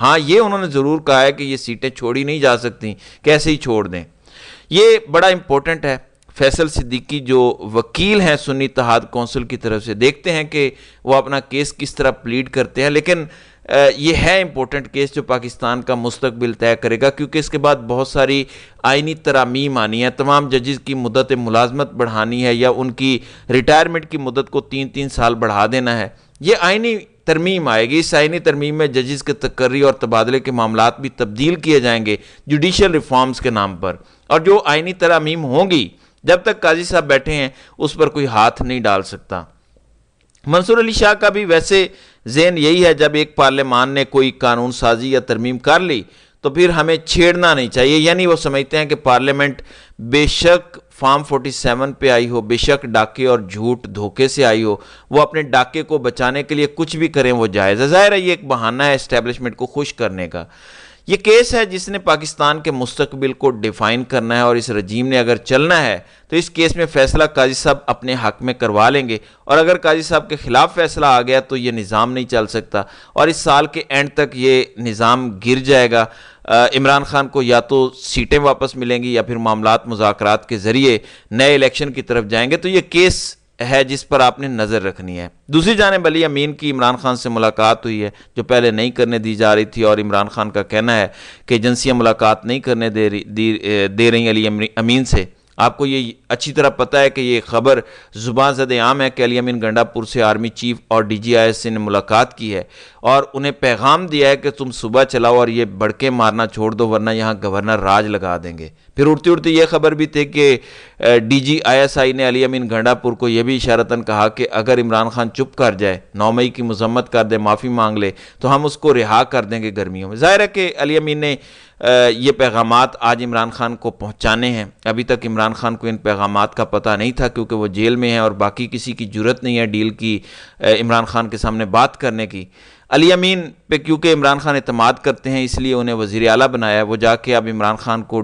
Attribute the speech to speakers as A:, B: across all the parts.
A: ہاں یہ انہوں نے ضرور کہا ہے کہ یہ سیٹیں چھوڑی نہیں جا سکتی، کیسے ہی چھوڑ دیں۔ یہ بڑا امپورٹنٹ ہے۔ فیصل صدیقی جو وکیل ہیں سنی اتحاد کونسل کی طرف سے، دیکھتے ہیں کہ وہ اپنا کیس کس طرح پلیڈ کرتے ہیں، لیکن یہ ہے امپورٹنٹ کیس جو پاکستان کا مستقبل طے کرے گا، کیونکہ اس کے بعد بہت ساری آئینی ترامیم آنی ہے، تمام ججز کی مدت ملازمت بڑھانی ہے یا ان کی ریٹائرمنٹ کی مدت کو 3 سال بڑھا دینا ہے۔ یہ آئینی ترمیم آئے گی، اس آئینی ترمیم میں ججز کے تقرری اور تبادلے کے معاملات بھی تبدیل کیے جائیں گے جوڈیشل ریفارمز کے نام پر، اور جو آئینی ترامیم ہوں گی جب تک قاضی صاحب بیٹھے ہیں اس پر کوئی ہاتھ نہیں ڈال سکتا۔ منصور علی شاہ کا بھی ویسے ذہن یہی ہے، جب ایک پارلیمان نے کوئی قانون سازی یا ترمیم کر لی تو پھر ہمیں چھیڑنا نہیں چاہیے، یعنی وہ سمجھتے ہیں کہ پارلیمنٹ بے شک فارم 47 پہ آئی ہو، بے شک ڈاکے اور جھوٹ دھوکے سے آئی ہو، وہ اپنے ڈاکے کو بچانے کے لیے کچھ بھی کریں وہ جائز ہے۔ ظاہر ہے یہ ایک بہانہ ہے اسٹیبلشمنٹ کو خوش کرنے کا۔ یہ کیس ہے جس نے پاکستان کے مستقبل کو ڈیفائن کرنا ہے، اور اس رجیم نے اگر چلنا ہے تو اس کیس میں فیصلہ قاضی صاحب اپنے حق میں کروا لیں گے، اور اگر قاضی صاحب کے خلاف فیصلہ آ گیا تو یہ نظام نہیں چل سکتا، اور اس سال کے اینڈ تک یہ نظام گر جائے گا۔ عمران خان کو یا تو سیٹیں واپس ملیں گی یا پھر معاملات مذاکرات کے ذریعے نئے الیکشن کی طرف جائیں گے۔ تو یہ کیس ہے جس پر آپ نے نظر رکھنی ہے۔ دوسری جانب علی امین کی عمران خان سے ملاقات ہوئی ہے جو پہلے نہیں کرنے دی جا رہی تھی، اور عمران خان کا کہنا ہے کہ ایجنسیاں ملاقات نہیں کرنے دے رہی علی امین سے۔ آپ کو یہ اچھی طرح پتہ ہے کہ یہ خبر زبان زد عام ہے کہ علی امین گنڈا پور سے آرمی چیف اور ڈی جی آئی ایس سے نے ملاقات کی ہے اور انہیں پیغام دیا ہے کہ تم صبح چلاؤ اور یہ بڑکے مارنا چھوڑ دو ورنہ یہاں گورنر راج لگا دیں گے۔ پھر اڑتی اڑتی یہ خبر بھی تھی کہ ڈی جی آئی ایس آئی نے علی امین گنڈا پور کو یہ بھی اشارتاً کہا کہ اگر عمران خان چپ کر جائے، 9 مئی کی مذمت کر دے، معافی مانگ لے تو ہم اس کو رہا کر دیں گے گرمیوں میں۔ ظاہر ہے کہ علی امین نے یہ پیغامات آج عمران خان کو پہنچانے ہیں۔ ابھی تک عمران خان کو ان پیغامات کا پتہ نہیں تھا کیونکہ وہ جیل میں ہیں اور باقی کسی کی جرت نہیں ہے ڈیل کی عمران خان کے سامنے بات کرنے کی۔ علی امین پہ کیونکہ عمران خان اعتماد کرتے ہیں اس لیے انہیں وزیر اعلیٰ بنایا ہے، وہ جا کے اب عمران خان کو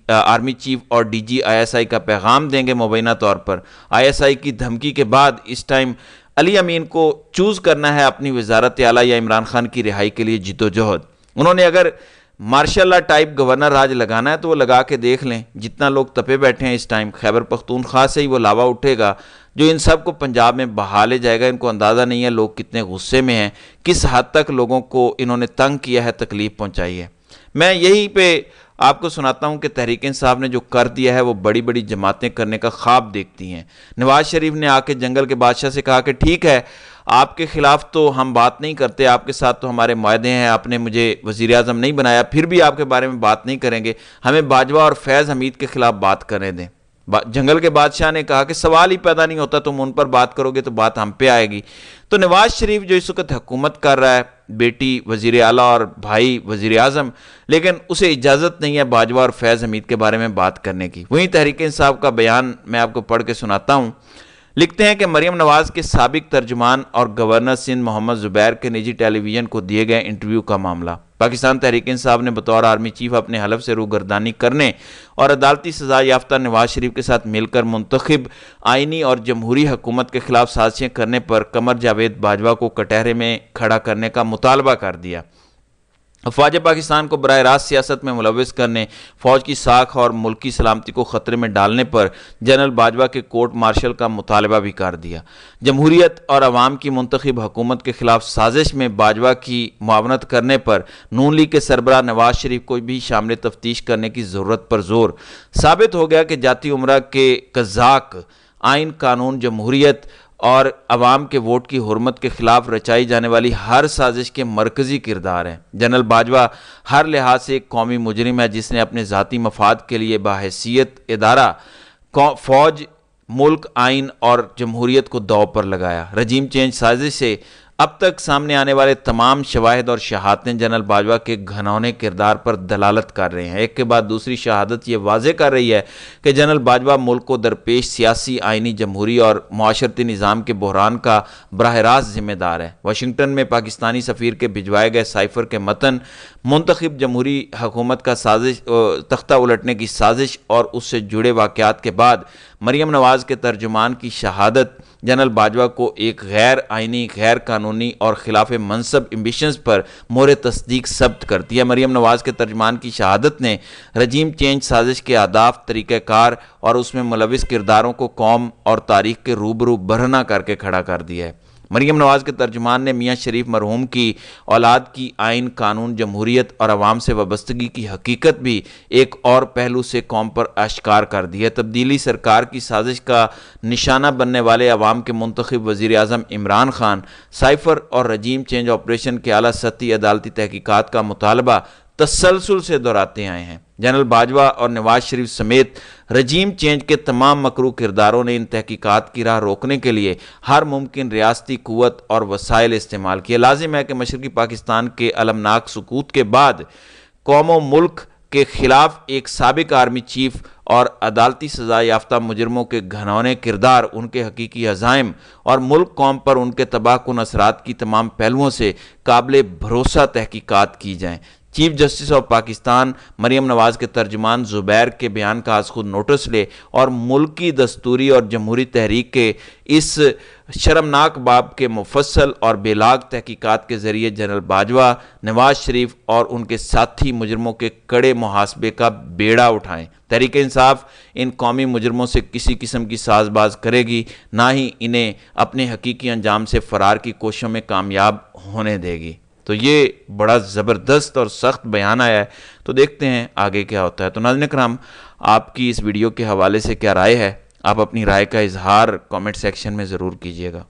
A: آرمی چیف اور D G I S I کا پیغام دیں گے مبینہ طور پر۔ آئی ایس آئی کی دھمکی کے بعد اس ٹائم علی امین کو چوز کرنا ہے اپنی وزارت اعلیٰ یا عمران خان کی رہائی کے لیے جدوجہد۔ انہوں نے اگر مارشل لا ٹائپ گورنر راج لگانا ہے تو وہ لگا کے دیکھ لیں، جتنا لوگ تپے بیٹھے ہیں اس ٹائم خیبر پختونخوا سے ہی وہ لاوا اٹھے گا جو ان سب کو پنجاب میں بہا لے جائے گا۔ ان کو اندازہ نہیں ہے لوگ کتنے غصے میں ہیں، کس حد تک لوگوں کو انہوں نے تنگ کیا ہے، تکلیف پہنچائی ہے۔ میں یہی پہ آپ کو سناتا ہوں کہ تحریک انصاف نے جو کر دیا ہے وہ بڑی بڑی جماعتیں کرنے کا خواب دیکھتی ہیں۔ نواز شریف نے آ کے جنگل کے بادشاہ سے کہا کہ ٹھیک ہے آپ کے خلاف تو ہم بات نہیں کرتے، آپ کے ساتھ تو ہمارے معاہدے ہیں، آپ نے مجھے وزیر اعظم نہیں بنایا، پھر بھی آپ کے بارے میں بات نہیں کریں گے، ہمیں باجوہ اور فیض حمید کے خلاف بات کرنے دیں۔ جنگل کے بادشاہ نے کہا کہ سوال ہی پیدا نہیں ہوتا، تم ان پر بات کرو گے تو بات ہم پہ آئے گی۔ تو نواز شریف جو اس وقت حکومت کر رہا ہے، بیٹی وزیر اعلیٰ اور بھائی وزیر اعظم، لیکن اسے اجازت نہیں ہے باجوہ اور فیض حمید کے بارے میں بات کرنے کی۔ وہیں تحریک انصاف کا بیان میں آپ کو پڑھ کے سناتا ہوں۔ لکھتے ہیں کہ مریم نواز کے سابق ترجمان اور گورنر سندھ محمد زبیر کے نجی ٹیلی ویژن کو دیے گئے انٹرویو کا معاملہ۔ پاکستان تحریک انصاف نے بطور آرمی چیف اپنے حلف سے روگردانی کرنے اور عدالتی سزا یافتہ نواز شریف کے ساتھ مل کر منتخب آئینی اور جمہوری حکومت کے خلاف سازشیں کرنے پر قمر جاوید باجوہ کو کٹہرے میں کھڑا کرنے کا مطالبہ کر دیا۔ افواج پاکستان کو براہ راست سیاست میں ملوث کرنے، فوج کی ساکھ اور ملکی سلامتی کو خطرے میں ڈالنے پر جنرل باجوہ کے کورٹ مارشل کا مطالبہ بھی کر دیا۔ جمہوریت اور عوام کی منتخب حکومت کے خلاف سازش میں باجوہ کی معاونت کرنے پر نون لیگ کے سربراہ نواز شریف کو بھی شامل تفتیش کرنے کی ضرورت پر زور۔ ثابت ہو گیا کہ جاتی عمرہ کے قزاق آئین، قانون، جمہوریت اور عوام کے ووٹ کی حرمت کے خلاف رچائی جانے والی ہر سازش کے مرکزی کردار ہیں۔ جنرل باجوہ ہر لحاظ سے ایک قومی مجرم ہے جس نے اپنے ذاتی مفاد کے لیے بحیثیت ادارہ فوج، ملک، آئین اور جمہوریت کو داؤ پر لگایا۔ رجیم چینج سازش سے اب تک سامنے آنے والے تمام شواہد اور شہادتیں جنرل باجوہ کے گھنونے کردار پر دلالت کر رہے ہیں۔ ایک کے بعد دوسری شہادت یہ واضح کر رہی ہے کہ جنرل باجوہ ملک کو درپیش سیاسی، آئینی، جمہوری اور معاشرتی نظام کے بحران کا براہ راست ذمہ دار ہے۔ واشنگٹن میں پاکستانی سفیر کے بھجوائے گئے سائفر کے متن منتخب جمہوری حکومت کا تختہ الٹنے کی سازش اور اس سے جڑے واقعات کے بعد مریم نواز کے ترجمان کی شہادت جنرل باجوہ کو ایک غیر آئینی، غیر قانونی اور خلاف منصب ایمبیشنز پر مہر تصدیق ثبت کرتی ہے۔ مریم نواز کے ترجمان کی شہادت نے رجیم چینج سازش کے اہداف، طریقہ کار اور اس میں ملوث کرداروں کو قوم اور تاریخ کے روبرو برہنہ کر کے کھڑا کر دیا ہے۔ مریم نواز کے ترجمان نے میاں شریف مرحوم کی اولاد کی آئین، قانون، جمہوریت اور عوام سے وابستگی کی حقیقت بھی ایک اور پہلو سے قوم پر اشکار کر دی ہے۔ تبدیلی سرکار کی سازش کا نشانہ بننے والے عوام کے منتخب وزیر اعظم عمران خان سائفر اور رجیم چینج آپریشن کے اعلیٰ سطحی عدالتی تحقیقات کا مطالبہ تسلسل سے دہراتے آئے ہیں۔ جنرل باجوہ اور نواز شریف سمیت رجیم چینج کے تمام مکروہ کرداروں نے ان تحقیقات کی راہ روکنے کے لیے ہر ممکن ریاستی قوت اور وسائل استعمال کیے۔ لازم ہے کہ مشرقی پاکستان کے المناک سقوط کے بعد قوم و ملک کے خلاف ایک سابق آرمی چیف اور عدالتی سزا یافتہ مجرموں کے گھنونے کردار، ان کے حقیقی عزائم اور ملک قوم پر ان کے تباہ کن اثرات کی تمام پہلوؤں سے قابل بھروسہ تحقیقات کی جائیں۔ Chief justice of Pakistan Maryam Nawaz کے ترجمان زبیر کے بیان کا از خود نوٹس لے اور ملکی دستوری اور جمہوری تحریک کے اس شرمناک باب کے مفصل اور بے لاگ تحقیقات کے ذریعے جنرل باجوہ، نواز شریف اور ان کے ساتھی مجرموں کے کڑے محاسبے کا بیڑا اٹھائیں۔ تحریک انصاف ان قومی مجرموں سے کسی قسم کی ساز باز کرے گی، نہ ہی انہیں اپنے حقیقی انجام سے فرار کی کوششوں میں کامیاب ہونے دے گی۔ تو یہ بڑا زبردست اور سخت بیان آیا ہے، تو دیکھتے ہیں آگے کیا ہوتا ہے۔ تو ناظرین کرام، آپ کی اس ویڈیو کے حوالے سے کیا رائے ہے؟ آپ اپنی رائے کا اظہار کامنٹ سیکشن میں ضرور کیجیے گا۔